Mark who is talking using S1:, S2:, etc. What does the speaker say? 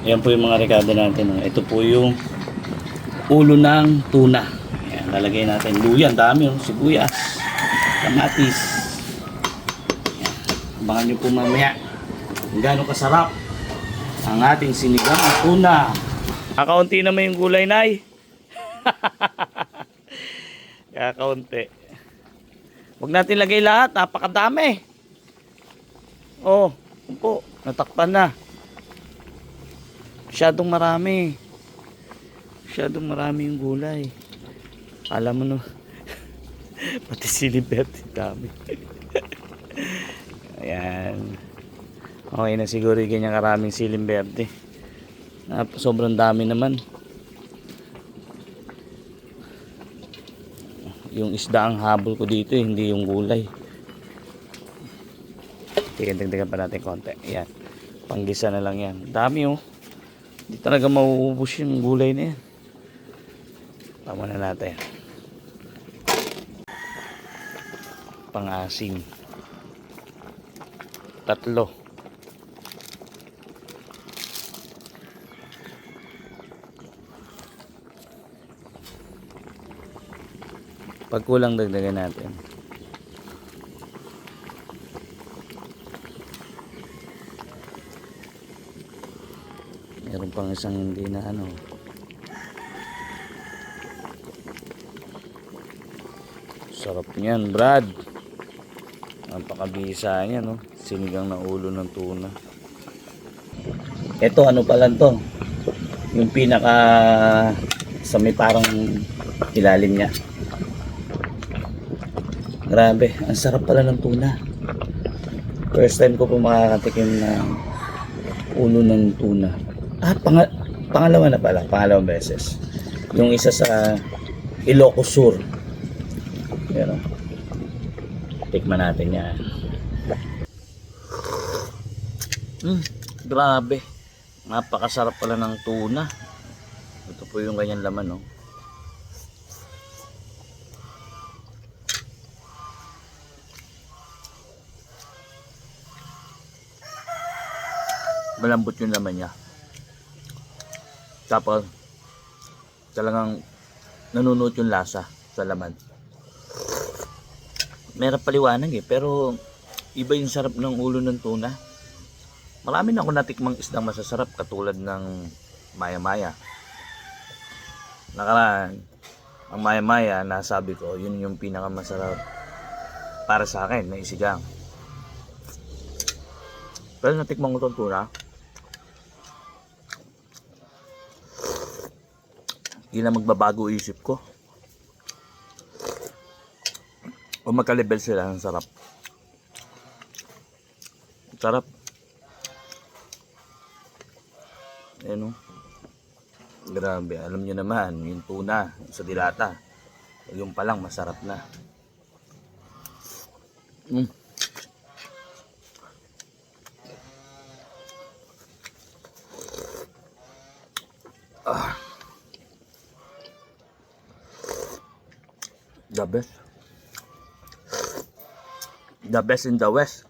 S1: Ayan po yung mga rekado natin. Ito po yung ulo ng tuna. Ayan, lalagay natin luya, dami, sibuyas, kamatis. Ayan. Abangan nyo po mamaya kung gaano kasarap ang ating sinigang na tuna. Kakaunti naman yung gulay, Nay. Kakaunti. Huwag natin lagay lahat, napakadami. Oh, po, natakpan na. Masyadong marami. Masyadong marami yung gulay. Alam mo no. Pati silibet, dami. Ayan. Okay na siguro yung ganyan karaming siling berde. Sobrang dami naman. Yung isda ang habol ko dito, hindi yung gulay. Dagdagan pa natin konti. Ayan. Panggisa na lang yan. Dami oh. Hindi talaga mauubos yung gulay na yan. Tama na natin. Pang-asim. 3. Pag kulang, dagdagan natin. Meron pang isang hindi na ano. Sarap niyan, Brad. Napakabisa niya, no? Sinigang na ulo ng tuna. Ito, ano pa lang to? Yung pinaka sa may parang ilalim niya. Grabe, ang sarap pala ng tuna. First time ko po makakatikim ng ulo ng tuna. Pangalawa na pala, pangalawang beses. Yung isa sa Ilocos Sur. Yan o. Tikman natin yan. Grabe. Napakasarap pala ng tuna. Ito po yung ganyan laman, no? Malambot yung laman niya. Tapos talagang nanunuot yung lasa sa laman. Meron paliwanag eh, pero iba yung sarap ng ulo ng tuna. Marami na ako natikmang isdang masasarap katulad ng maya-maya. Nakaraan, ang maya-maya, nasabi ko, yun yung pinakamasarap para sa akin na isigang. Pero natikmang ko itong tuna. Hindi na magbabago isip ko. O magka-level sila ng sarap. Sarap. Ayan o. Grabe. Alam nyo naman, yung tuna sa dilata. Yung palang masarap na. The best. The best in the West.